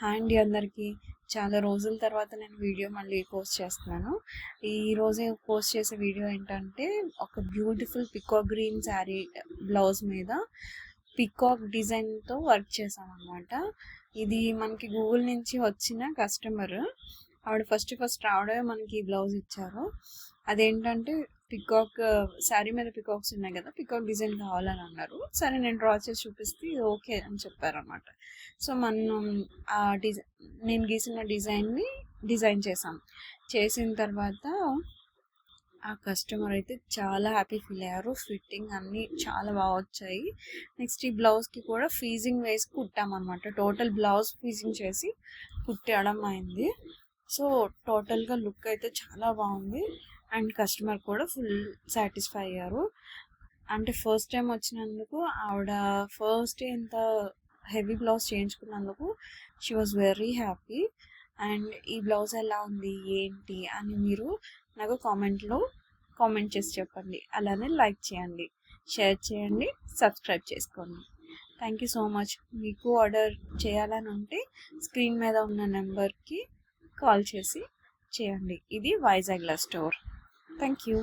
Hi అండి అందరికీ. చాలా రోజుల తర్వాత నేను వీడియో మళ్ళీ పోస్ట్ చేస్తున్నాను. ఈరోజే పోస్ట్ చేసే వీడియో ఏంటంటే, ఒక beautiful peacock green sari blouse మీద పికాక్ డిజైన్తో వర్క్ చేసామన్నమాట. ఇది మనకి గూగుల్ నుంచి వచ్చిన కస్టమర్. ఆవిడ ఫస్ట్ రావడమే మనకి ఈ బ్లౌజ్ ఇచ్చారు. అదేంటంటే పికాక్ శారీ మీద పికాక్స్ ఉన్నాయి కదా, పికాక్ డిజైన్ కావాలని అన్నారు. సరే నేను డ్రా చేసి చూపిస్తే ఓకే అని చెప్పారన్నమాట. సో మనం ఆ నేను గీసిన డిజైన్ని డిజైన్ చేసిన తర్వాత ఆ కస్టమర్ అయితే చాలా హ్యాపీ ఫీల్ అయ్యారు. ఫిట్టింగ్ అన్నీ చాలా బాగా వచ్చాయి. నెక్స్ట్ ఈ బ్లౌజ్కి కూడా ఫీజింగ్ వేసి కుట్టామన్నమాట. టోటల్ బ్లౌజ్ ఫీజింగ్ చేసి కుట్టడం అయింది. సో టోటల్గా లుక్ అయితే చాలా బాగుంది అండ్ కస్టమర్ కూడా ఫుల్ సాటిస్ఫై అయ్యారు. అంటే ఫస్ట్ టైం వచ్చినందుకు ఆవిడ ఫస్ట్ ఇంత హెవీ బ్లౌజ్ చేయించుకున్నందుకు she was very happy. And ఈ బ్లౌజ్ ఎలా ఉంది ఏంటి అని మీరు నాకు కామెంట్ చేసి చెప్పండి. అలానే లైక్ చేయండి, షేర్ చేయండి, సబ్స్క్రైబ్ చేసుకోండి. Thank you so much. మీకు ఆర్డర్ చేయాలని ఉంటే స్క్రీన్ మీద ఉన్న నెంబర్కి కాల్ చేసి చేయండి. ఇది వైజాగ్లో స్టోర్. Thank you.